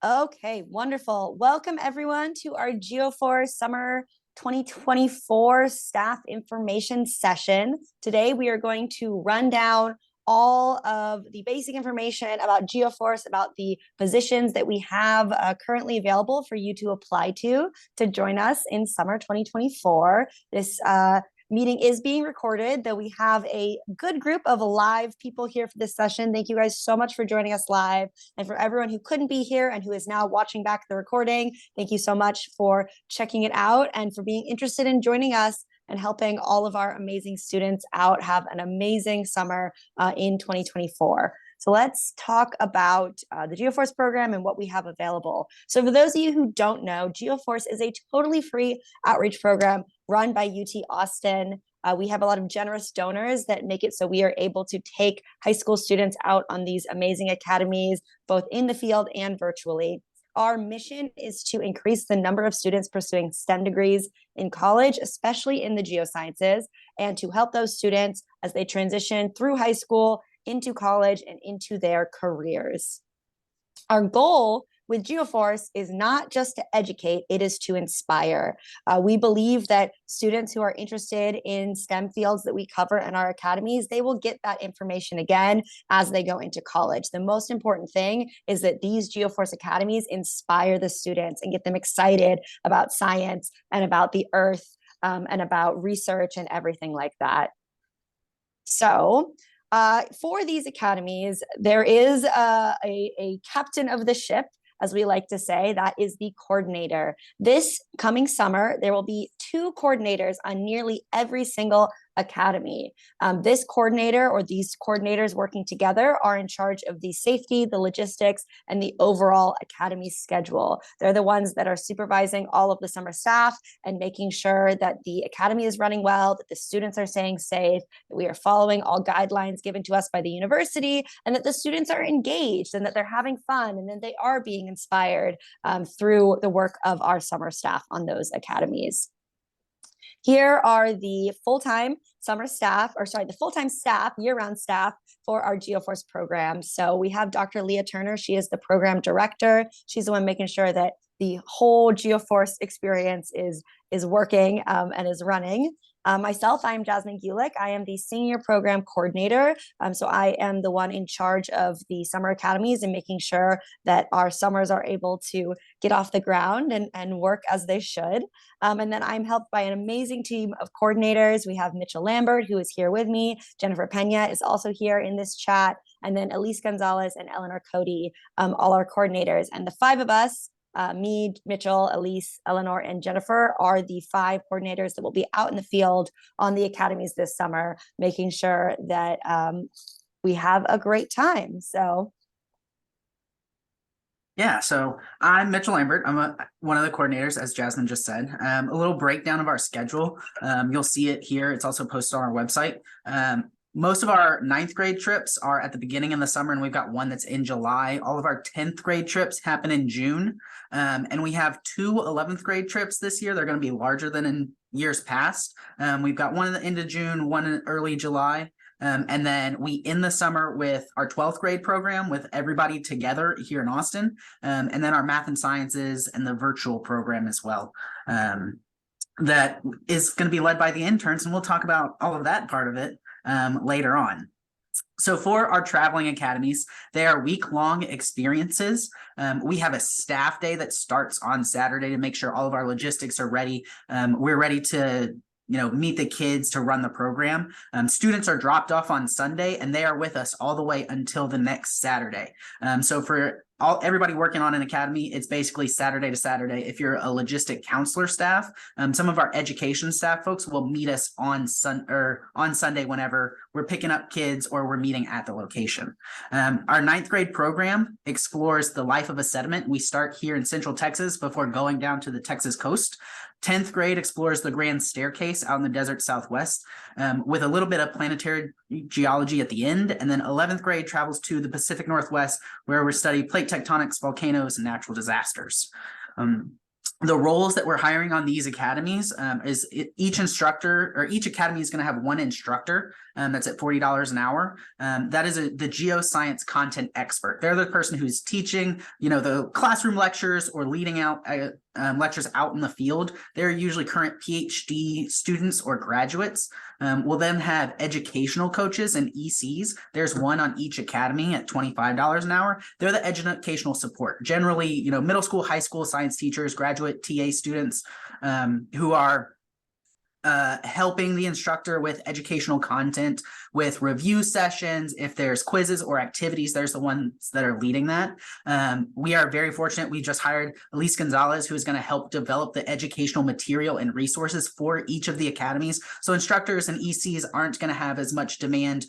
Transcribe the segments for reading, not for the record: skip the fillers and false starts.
Okay, wonderful. Welcome everyone to our GeoForce Summer 2024 staff information session. Today we are going to run down all of the basic information about GeoForce, about the positions that we have currently available for you to apply to join us in summer 2024. This meeting is being recorded, though we have a good group of live people here for this session. Thank you guys so much for joining us live. And for everyone who couldn't be here and who is now watching back the recording, thank you so much for checking it out and for being interested in joining us and helping all of our amazing students out have an amazing summer in 2024. So let's talk about the GeoForce program and what we have available. So for those of you who don't know, GeoForce is a totally free outreach program run by UT Austin. We have a lot of generous donors that make it so we are able to take high school students out on these amazing academies, both in the field and virtually. Our mission is to increase the number of students pursuing STEM degrees in college, especially in the geosciences, and to help those students as they transition through high school into college and into their careers. Our goal with GeoForce is not just to educate, it is to inspire. We believe that students who are interested in STEM fields that we cover in our academies, they will get that information again as they go into college. The most important thing is that these GeoForce academies inspire the students and get them excited about science and about the earth and about research and everything like that. So, for these academies, there is a captain of the ship, as we like to say, that is the coordinator. This coming summer, there will be 2 coordinators on nearly every single academy. This coordinator or these coordinators working together are in charge of the safety, the logistics, and the overall academy schedule. They're the ones that are supervising all of the summer staff and making sure that the academy is running well, that the students are staying safe, that we are following all guidelines given to us by the university, and that the students are engaged and that they're having fun and that they are being inspired through the work of our summer staff on those academies. Here are the full-time summer staff, the full-time staff, year-round staff for our GeoForce program. So we have Dr. Leah Turner. She is the program director. She's the one making sure that the whole GeoForce experience is working and is running. Myself, I am Jasmine Gulick. I am the senior program coordinator. So I am the one in charge of the summer academies and making sure that our summers are able to get off the ground and work as they should. And then I'm helped by an amazing team of coordinators. We have Mitchell Lambert, who is here with me. Jennifer Pena is also here in this chat. And then Elise Gonzalez and Eleanor Cody, all our coordinators. And the 5 of us, me, Mitchell, Elise, Eleanor, and Jennifer are the 5 coordinators that will be out in the field on the academies this summer, making sure that we have a great time. So. Yeah, so I'm Mitchell Lambert. I'm one of the coordinators, as Jasmine just said. A little breakdown of our schedule. You'll see it here. It's also posted on our website. Most of our 9th grade trips are at the beginning of the summer, and we've got one that's in July. All of our 10th grade trips happen in June. And we have 2 11th grade trips this year. They're going to be larger than in years past. We've got one at the end of June, one in early July. And then we end the summer with our 12th grade program with everybody together here in Austin. And then our math and sciences and the virtual program as well. That is going to be led by the interns, and we'll talk about all of that part of it later on. So for our traveling academies, they are week-long experiences. We have a staff day that starts on Saturday to make sure all of our logistics are ready. We're ready to meet the kids to run the program. Students are dropped off on Sunday, and they are with us all the way until the next Saturday. So for everybody working on an academy, it's basically Saturday to Saturday. If you're a logistic counselor staff, some of our education staff folks will meet us on Sunday whenever we're picking up kids or we're meeting at the location. Our 9th grade program explores the life of a sediment. We start here in Central Texas before going down to the Texas coast. 10th grade explores the Grand Staircase out in the desert Southwest with a little bit of planetary geology at the end. And then 11th grade travels to the Pacific Northwest, where we study plate tectonics, volcanoes, and natural disasters. The roles that we're hiring on these academies is each instructor, or each academy is going to have one instructor That's at $40 an hour. That is the geoscience content expert. They're the person who's teaching, the classroom lectures or leading out lectures out in the field. They're usually current PhD students or graduates. We'll then have educational coaches and ECs. There's one on each academy at $25 an hour. They're the educational support. Generally, middle school, high school science teachers, graduate TA students who are helping the instructor with educational content, with review sessions. If there's quizzes or activities, there's the ones that are leading that. We are very fortunate. We just hired Elise Gonzalez, who is going to help develop the educational material and resources for each of the academies. So instructors and ECs aren't going to have as much demand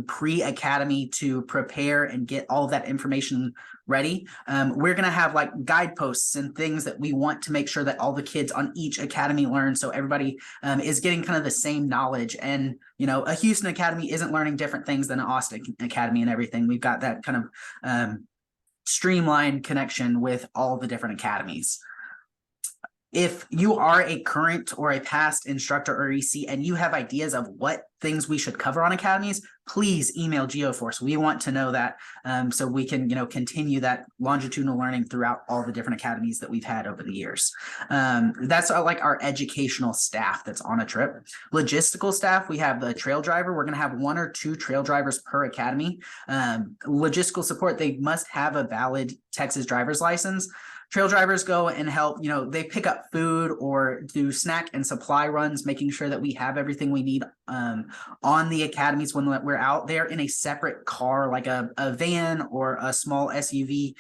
pre-academy to prepare and get all of that information ready. We're going to have like guideposts and things that we want to make sure that all the kids on each academy learn, so everybody is getting kind of the same knowledge. And a Houston academy isn't learning different things than an Austin academy and everything. We've got that kind of streamlined connection with all the different academies. If you are a current or a past instructor or EC and you have ideas of what things we should cover on academies, please email GeoFORCE. We want to know that so we can, continue that longitudinal learning throughout all the different academies that we've had over the years. That's like our educational staff that's on a trip. Logistical staff, we have the trail driver. We're going to have 1 or 2 trail drivers per academy. Logistical support, they must have a valid Texas driver's license. Trail drivers go and help, they pick up food or do snack and supply runs, making sure that we have everything we need on the academies when we're out there in a separate car, like a van or a small SUV,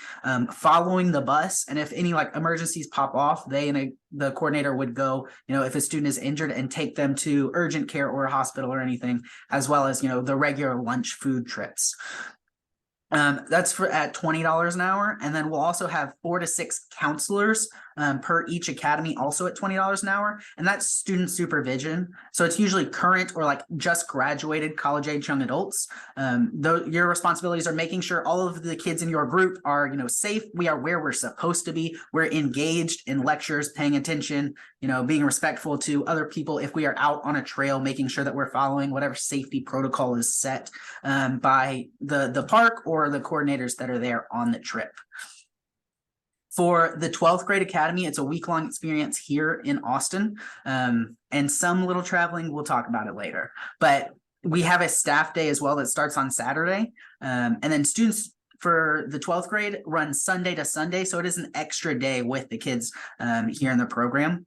following the bus. And if any like emergencies pop off, the coordinator would go, if a student is injured, and take them to urgent care or a hospital or anything, as well as, the regular lunch food trips. That's at $20 an hour. And then we'll also have 4 to 6 counselors per each academy, also at $20 an hour. And that's student supervision. So it's usually current or like just graduated college age young adults. Your responsibilities are making sure all of the kids in your group are, safe. We are where we're supposed to be. We're engaged in lectures, paying attention, being respectful to other people. If we are out on a trail, making sure that we're following whatever safety protocol is set by the park or the coordinators that are there on the trip. For the 12th grade academy, it's a week-long experience here in Austin, and some little traveling. We'll talk about it later, but we have a staff day as well that starts on Saturday, and then students for the 12th grade run Sunday to Sunday, so it is an extra day with the kids here in the program.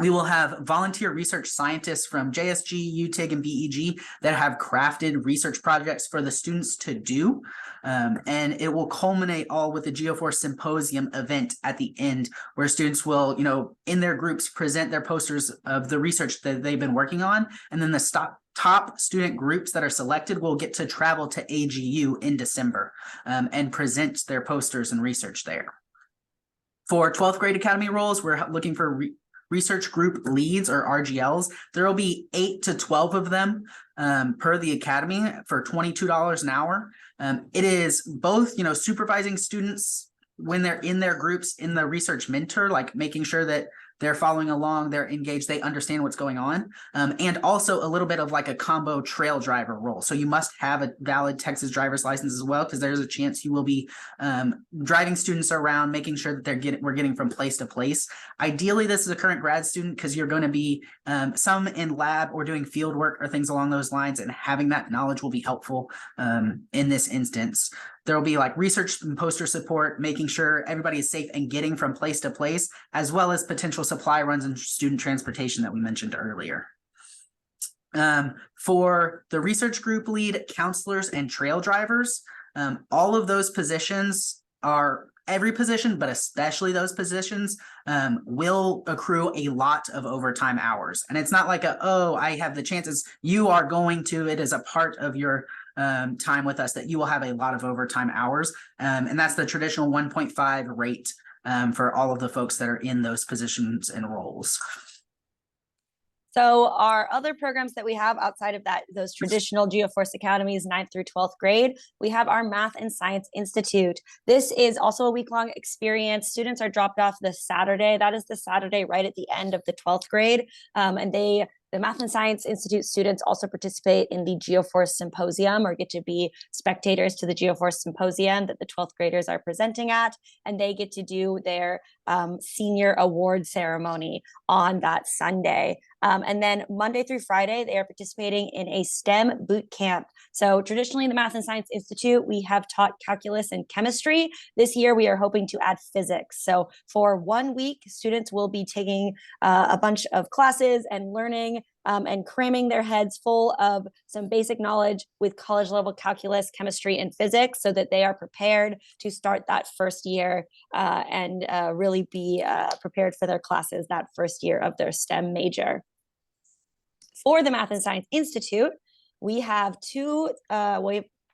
We will have volunteer research scientists from JSG, UTIG, and BEG that have crafted research projects for the students to do. And it will culminate all with the GeoFORCE Symposium event at the end, where students will, in their groups, present their posters of the research that they've been working on. And then the top student groups that are selected will get to travel to AGU in December and present their posters and research there. For 12th grade academy roles, we're looking for research group leads, or RGLs. There will be 8 to 12 of them per the academy for $22 an hour. It is both, supervising students when they're in their groups in the research mentor, like making sure that they're following along, they're engaged, they understand what's going on, and also a little bit of like a combo trail driver role. So you must have a valid Texas driver's license as well, because there's a chance you will be driving students around, making sure that we're getting from place to place. Ideally, this is a current grad student, because you're going to be some in lab or doing field work or things along those lines, and having that knowledge will be helpful in this instance. There will be like research and poster support, making sure everybody is safe and getting from place to place, as well as potential supply runs and student transportation that we mentioned earlier. For the research group lead, counselors, and trail drivers, all of those positions are every position, but especially those positions will accrue a lot of overtime hours. And it's not like I have the chances. You are going to, it is a part of your time with us that you will have a lot of overtime hours. And that's the traditional 1.5 rate for all of the folks that are in those positions and roles. So our other programs that we have outside of that, those traditional GeoFORCE academies, 9th through 12th grade, we have our Math and Science Institute. This is also a week-long experience. Students are dropped off this Saturday. That is the Saturday right at the end of the 12th grade. And The Math and Science Institute students also participate in the GeoFORCE Symposium, or get to be spectators to the GeoFORCE Symposium that the 12th graders are presenting at, and they get to do their senior award ceremony on that Sunday. And then Monday through Friday, they are participating in a STEM boot camp. So traditionally in the Math and Science Institute, we have taught calculus and chemistry. This year, we are hoping to add physics. So for 1 week, students will be taking a bunch of classes and learning and cramming their heads full of some basic knowledge with college level calculus, chemistry, and physics so that they are prepared to start that first year and really be prepared for their classes that first year of their STEM major. For the Math and Science Institute, we have two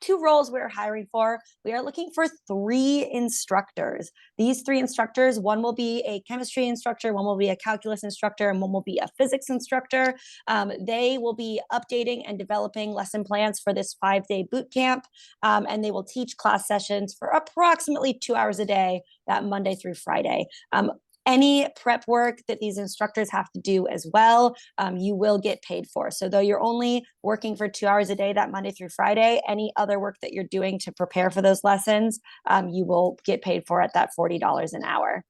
roles we're hiring for. We are looking for 3 instructors. These 3 instructors, one will be a chemistry instructor, one will be a calculus instructor, and one will be a physics instructor. They will be updating and developing lesson plans for this 5-day boot camp, and they will teach class sessions for approximately 2 hours a day, that Monday through Friday. Any prep work that these instructors have to do as well, you will get paid for. So though you're only working for 2 hours a day, that Monday through Friday, any other work that you're doing to prepare for those lessons, you will get paid for at that $40 an hour.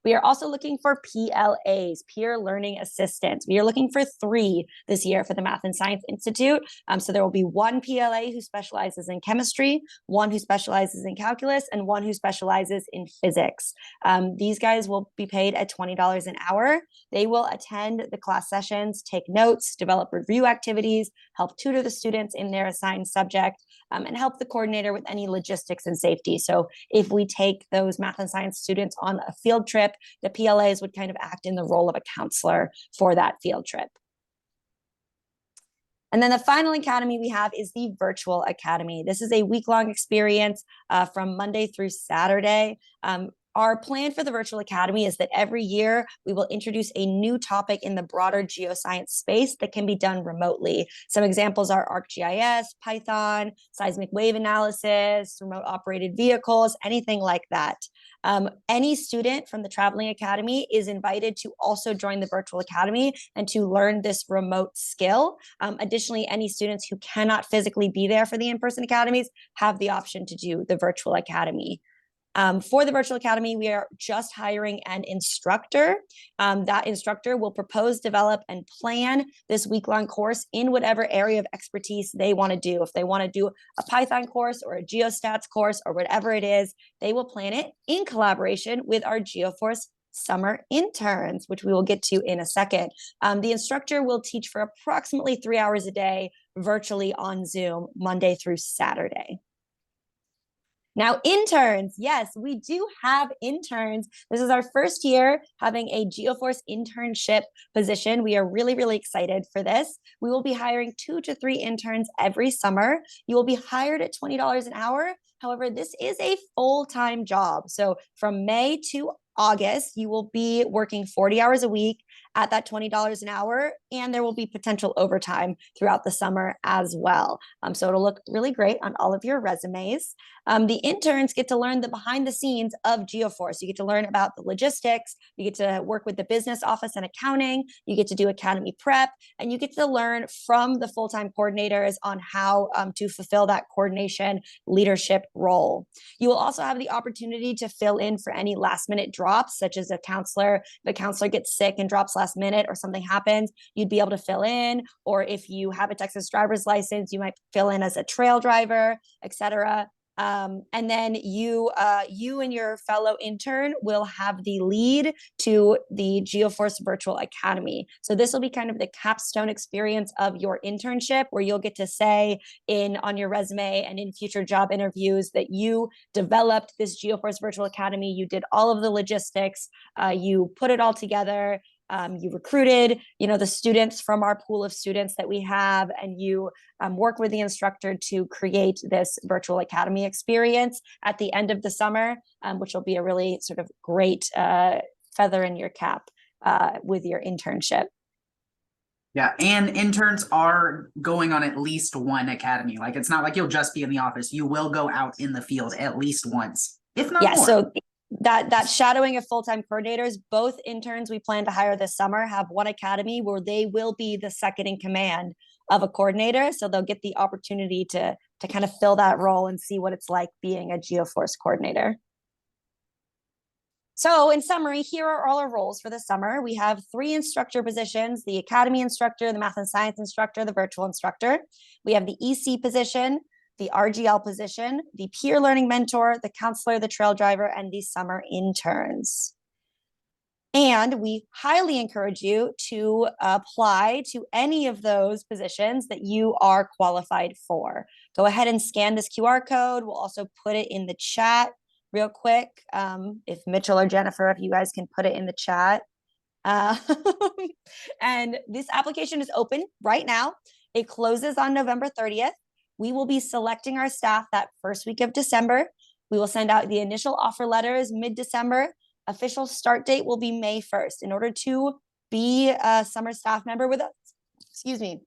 We are also looking for PLAs, peer learning assistants. We are looking for 3 this year for the Math and Science Institute. So there will be 1 PLA who specializes in chemistry, 1 who specializes in calculus, and 1 who specializes in physics. These guys will be paid at $20 an hour. They will attend the class sessions, take notes, develop review activities, help tutor the students in their assigned subject, and help the coordinator with any logistics and safety. So if we take those math and science students on a field trip, the PLAs would kind of act in the role of a counselor for that field trip. And then the final academy we have is the Virtual Academy. This is a week-long experience from Monday through Saturday. Our plan for the Virtual Academy is that every year we will introduce a new topic in the broader geoscience space that can be done remotely. Some examples are ArcGIS, Python, seismic wave analysis, remote operated vehicles, anything like that. Any student from the Traveling Academy is invited to also join the Virtual Academy and to learn this remote skill. Additionally, any students who cannot physically be there for the in-person academies have the option to do the Virtual Academy. For the Virtual Academy, we are just hiring an instructor. That instructor will propose, develop, and plan this week-long course in whatever area of expertise they want to do. If they want to do a Python course or a geostats course or whatever it is, they will plan it in collaboration with our GeoFORCE summer interns, which we will get to in a second. The instructor will teach for approximately 3 hours a day virtually on Zoom, Monday through Saturday. Now, interns, yes, we do have interns. This is our first year having a GeoFORCE internship position. We are really, really excited for this. We will be hiring 2 to 3 interns every summer. You will be hired at $20 an hour. However, this is a full-time job. So from May to August, you will be working 40 hours a week at that $20 an hour, and there will be potential overtime throughout the summer as well. So it'll look really great on all of your resumes. The interns get to learn the behind the scenes of GeoFORCE. You get to learn about the logistics, you get to work with the business office and accounting, you get to do academy prep, and you get to learn from the full-time coordinators on how to fulfill that coordination leadership role. You will also have the opportunity to fill in for any last minute drops, such as a counselor. If a counselor gets sick and drops last minute or something happens, you'd be able to fill in. Or if you have a Texas driver's license, you might fill in as a trail driver, etc. And then you and your fellow intern will have the lead to the GeoFORCE Virtual Academy. So this will be kind of the capstone experience of your internship, where you'll get to say on your resume and in future job interviews that you developed this GeoFORCE Virtual Academy. You did all of the logistics, you put it all together. You recruited, the students from our pool of students that we have, and you work with the instructor to create this virtual academy experience at the end of the summer, which will be a really sort of great feather in your cap with your internship. Yeah, and interns are going on at least one academy. Like, it's not like you'll just be in the office. You will go out in the field at least once, if not more. So that shadowing of full-time coordinators, both interns we plan to hire this summer have one academy where they will be the second in command of a coordinator. So they'll get the opportunity to kind of fill that role and see what it's like being a GeoFORCE coordinator. So in summary, here are all our roles for the summer. We have 3 instructor positions: the academy instructor, the math and science instructor, the virtual instructor. We have the EC position, the RGL position, the peer learning mentor, the counselor, the trail driver, and the summer interns. And we highly encourage you to apply to any of those positions that you are qualified for. Go ahead and scan this QR code. We'll also put it in the chat real quick. If Mitchell or Jennifer, if you guys can put it in the chat. And this application is open right now. It closes on November 30th. We will be selecting our staff that first week of December. We will send out the initial offer letters mid-December. Official start date will be May 1st. In order to be a summer staff member with us, excuse me,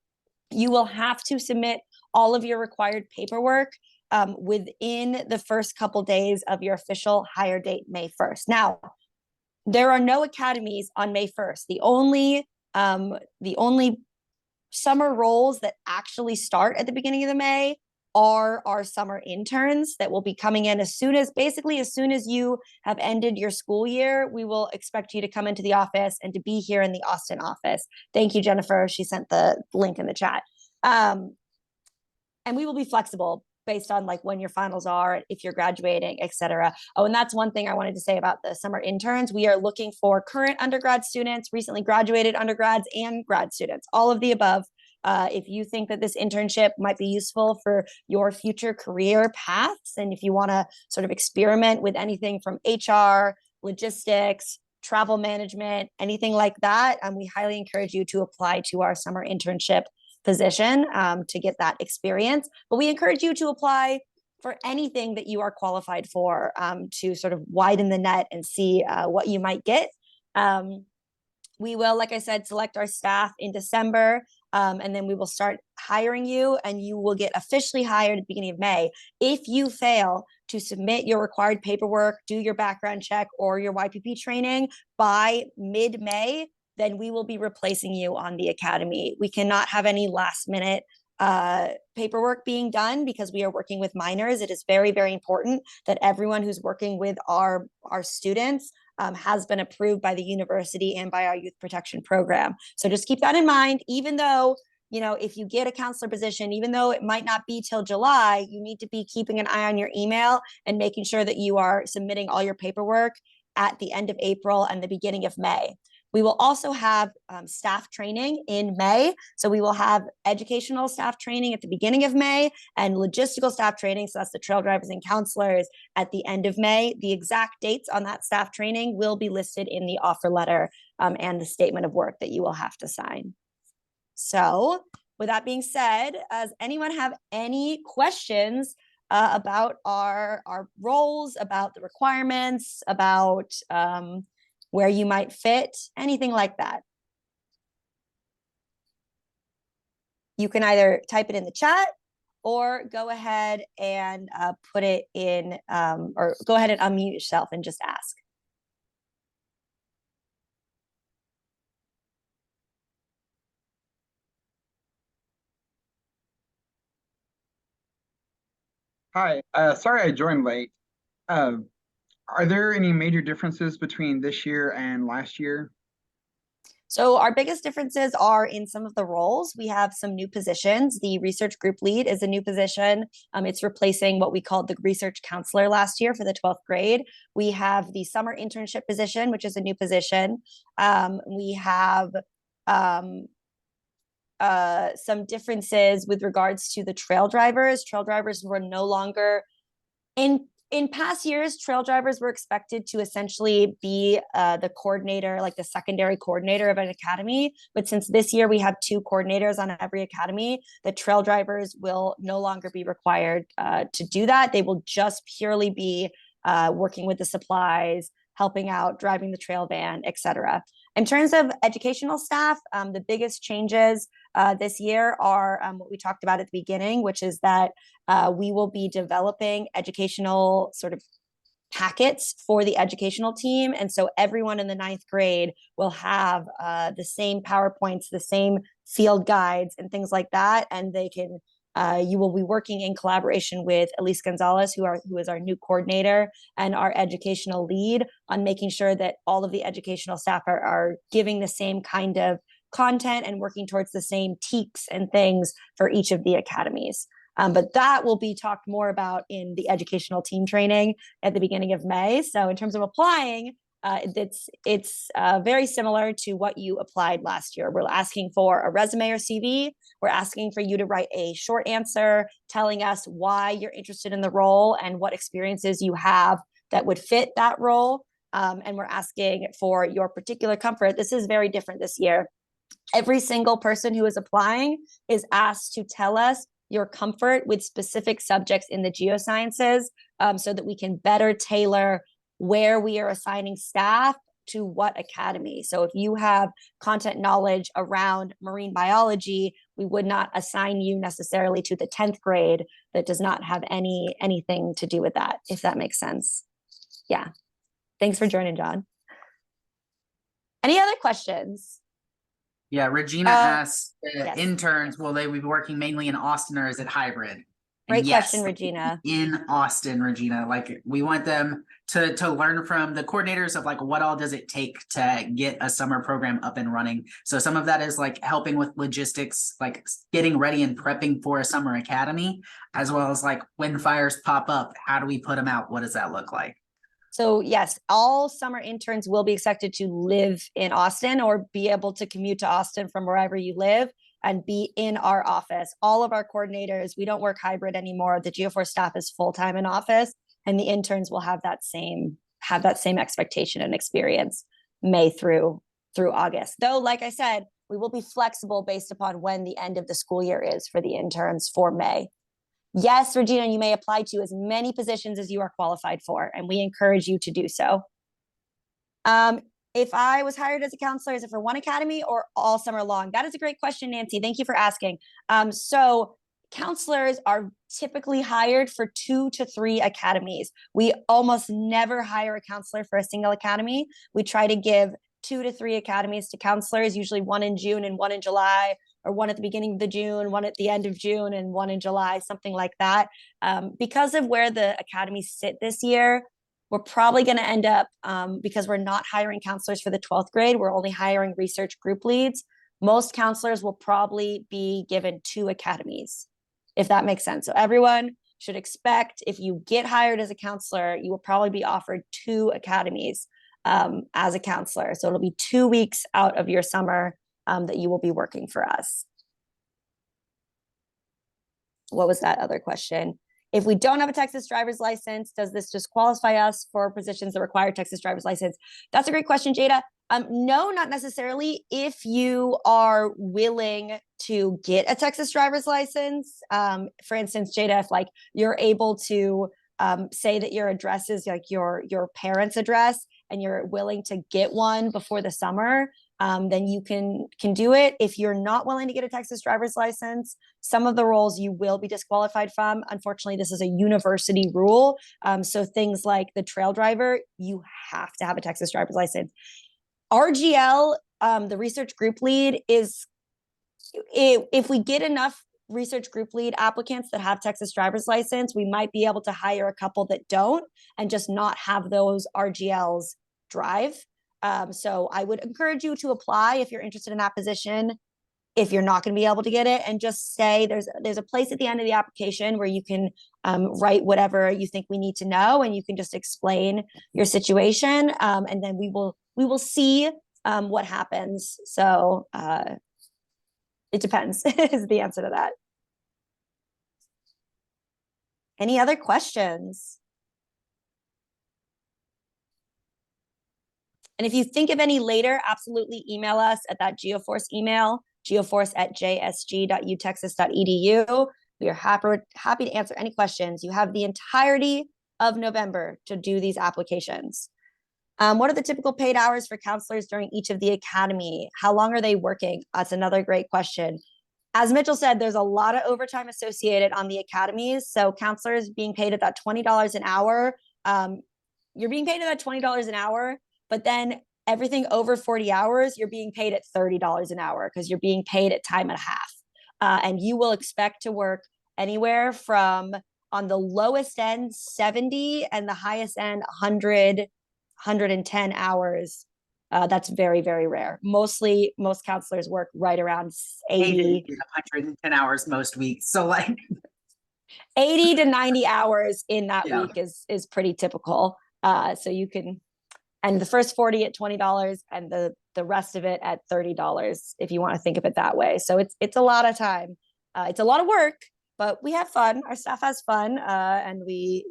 you will have to submit all of your required paperwork within the first couple days of your official hire date, May 1st. Now, there are no academies on May 1st. The only summer roles that actually start at the beginning of the May are our summer interns that will be coming in as soon as you have ended your school year. We will expect you to come into the office and to be here in the Austin office. Thank you, Jennifer. She sent the link in the chat. And we will be flexible based on like when your finals are, if you're graduating, et cetera. Oh, and that's one thing I wanted to say about the summer interns. We are looking for current undergrad students, recently graduated undergrads, and grad students, all of the above. If you think that this internship might be useful for your future career paths, and if you want to sort of experiment with anything from HR, logistics, travel management, anything like that, we highly encourage you to apply to our summer internship position to get that experience. But we encourage you to apply for anything that you are qualified for to sort of widen the net and see what you might get. We will, like I said, select our staff in December, and then we will start hiring you, and you will get officially hired at the beginning of May. If you fail to submit your required paperwork, do your background check or your YPP training by mid-May, then we will be replacing you on the academy. We cannot have any last minute paperwork being done because we are working with minors. It is very, very important that everyone who's working with our students has been approved by the university and by our youth protection program. So just keep that in mind. Even though, if you get a counselor position, even though it might not be till July, you need to be keeping an eye on your email and making sure that you are submitting all your paperwork at the end of April and the beginning of May. We will also have staff training in May. So we will have educational staff training at the beginning of May and logistical staff training. So that's the trail drivers and counselors at the end of May. The exact dates on that staff training will be listed in the offer letter and the statement of work that you will have to sign. So with that being said, does anyone have any questions about our roles, about the requirements, about where you might fit, anything like that? You can either type it in the chat or go ahead and put it in, or go ahead and unmute yourself and just ask. Hi, sorry I joined late. Are there any major differences between this year and last year? So our biggest differences are in some of the roles. We have some new positions. The research group lead is a new position. It's replacing what we called the research counselor last year for the 12th grade. We have the summer internship position, which is a new position. We have some differences with regards to the trail drivers. Trail drivers were no longer in past years, trail drivers were expected to essentially be the coordinator, like the secondary coordinator of an academy. But since this year we have 2 coordinators on every academy, the trail drivers will no longer be required to do that. They will just purely be working with the supplies, helping out, driving the trail van, etc. In terms of educational staff, the biggest changes this year are what we talked about at the beginning, which is that we will be developing educational sort of packets for the educational team. And so everyone in the 9th grade will have the same PowerPoints, the same field guides and things like that. And they can, you will be working in collaboration with Elise Gonzalez, who is our new coordinator, and our educational lead, on making sure that all of the educational staff are giving the same kind of content and working towards the same TEKs and things for each of the academies. But that will be talked more about in the educational team training at the beginning of May. So in terms of applying, it's very similar to what you applied last year. We're asking for a resume or CV. We're asking for you to write a short answer telling us why you're interested in the role and what experiences you have that would fit that role. And we're asking for your particular comfort. This is very different this year. Every single person who is applying is asked to tell us your comfort with specific subjects in the geosciences, so that we can better tailor where we are assigning staff to what academy. So if you have content knowledge around marine biology, we would not assign you necessarily to the 10th grade that does not have anything to do with that, if that makes sense. Yeah. Thanks for joining, John. Any other questions? Yeah, Regina asked, yes. interns, will they be working mainly in Austin or is it hybrid? Great question, Regina. In Austin, Regina, like we want them to learn from the coordinators of like what all does it take to get a summer program up and running. So some of that is like helping with logistics, like getting ready and prepping for a summer academy, as well as like when fires pop up, how do we put them out? What does that look like? So yes, all summer interns will be expected to live in Austin or be able to commute to Austin from wherever you live and be in our office. All of our coordinators, we don't work hybrid anymore. The GeoFORCE staff is full-time in office, and the interns will have that same expectation and experience May through August. Though, like I said, we will be flexible based upon when the end of the school year is for the interns for May. Yes, Regina, you may apply to as many positions as you are qualified for, and we encourage you to do so. If I was hired as a counselor, is it for one academy or all summer long? That is a great question, Nancy. Thank you for asking. So counselors are typically hired for 2 to 3 academies. We almost never hire a counselor for a single academy. We try to give 2 to 3 academies to counselors, usually one in June and one in July, or one at the beginning of the June, one at the end of June, and one in July, something like that. Because of where the academies sit this year, we're probably going to end up, because we're not hiring counselors for the 12th grade, we're only hiring research group leads. Most counselors will probably be given 2 academies, if that makes sense. So everyone should expect, if you get hired as a counselor, you will probably be offered 2 academies as a counselor. So it'll be 2 weeks out of your summer that you will be working for us. What was that other question? If we don't have a Texas driver's license, does this disqualify us for positions that require Texas driver's license? That's a great question, Jada. No, not necessarily. If you are willing to get a Texas driver's license, for instance, Jada, if like you're able to say that your address is like your parents' address and you're willing to get one before the summer, then you can do it. If you're not willing to get a Texas driver's license, some of the roles you will be disqualified from. Unfortunately, this is a university rule. So things like the trail driver, you have to have a Texas driver's license. RGL, the research group lead, is if we get enough research group lead applicants that have Texas driver's license, we might be able to hire a couple that don't and just not have those RGLs drive. So I would encourage you to apply if you're interested in that position. If you're not going to be able to get it, and just say there's a place at the end of the application where you can write whatever you think we need to know, and you can just explain your situation, and then we will see what happens. So it depends is the answer to that. Any other questions? And if you think of any later, absolutely email us at that GeoFORCE email, geoforce@jsg.utexas.edu. We are happy to answer any questions. You have the entirety of November to do these applications. What are the typical paid hours for counselors during each of the academy? How long are they working? That's another great question. As Mitchell said, there's a lot of overtime associated on the academies. So counselors being paid at that $20 an hour you're being paid at $20 an hour, but then everything over 40 hours, you're being paid at $30 an hour because you're being paid at time and a half. And you will expect to work anywhere from, on the lowest end, 70, and the highest end, 100, 110 hours. That's very, very rare. Most counselors work right around 80. 110 hours most weeks. So like 80 to 90 hours in that Yeah. week is pretty typical. So you can, and the first 40 at $20 and the rest of it at $30 if you want to think of it that way. So it's a lot of time. It's a lot of work, but we have fun. Our staff has fun, and we,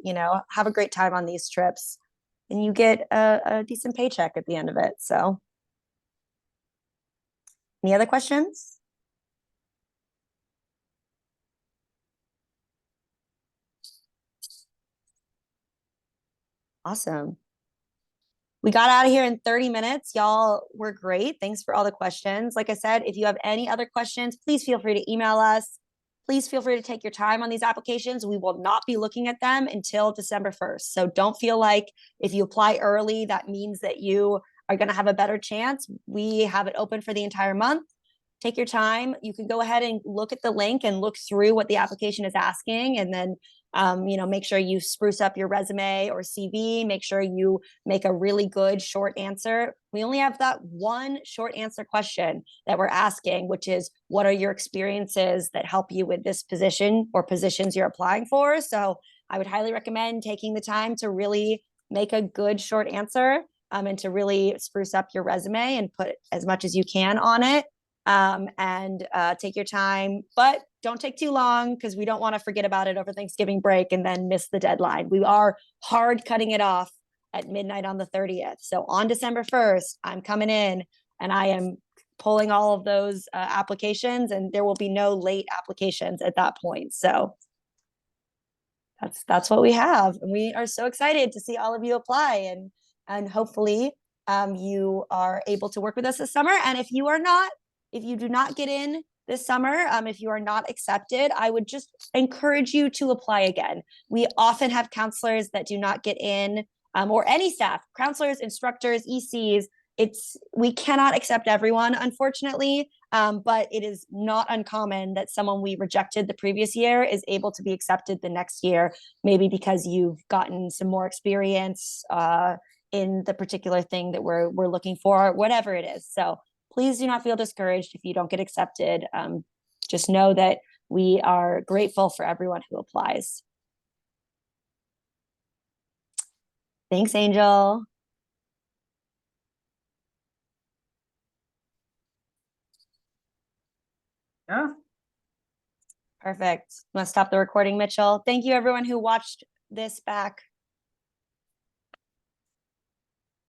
have a great time on these trips, and you get a decent paycheck at the end of it. So any other questions? Awesome. We got out of here in 30 minutes. Y'all were great. Thanks for all the questions. Like I said, if you have any other questions, please feel free to email us. Please feel free to take your time on these applications. We will not be looking at them until December 1st. So don't feel like if you apply early, that means that you are going to have a better chance. We have it open for the entire month. Take your time. You can go ahead and look at the link and look through what the application is asking, and then make sure you spruce up your resume or CV. Make sure you make a really good short answer. We only have that one short answer question that we're asking, which is, what are your experiences that help you with this position or positions you're applying for? So I would highly recommend taking the time to really make a good short answer, and to really spruce up your resume and put as much as you can on it. And take your time, but don't take too long, because we don't want to forget about it over Thanksgiving break and then miss the deadline. We are hard cutting it off at midnight on the 30th. So on December 1st, I'm coming in and I am pulling all of those applications, and there will be no late applications at that point. So that's what we have. And we are so excited to see all of you apply, and hopefully you are able to work with us this summer. And if you do not get in this summer, if you are not accepted, I would just encourage you to apply again. We often have counselors that do not get in, or any staff, counselors, instructors, ECs. We cannot accept everyone, unfortunately, but it is not uncommon that someone we rejected the previous year is able to be accepted the next year, maybe because you've gotten some more experience in the particular thing that we're looking for, whatever it is. So please do not feel discouraged if you don't get accepted. Just know that we are grateful for everyone who applies. Thanks, Angel. Yeah. Perfect. I'm gonna stop the recording, Mitchell. Thank you, everyone who watched this back.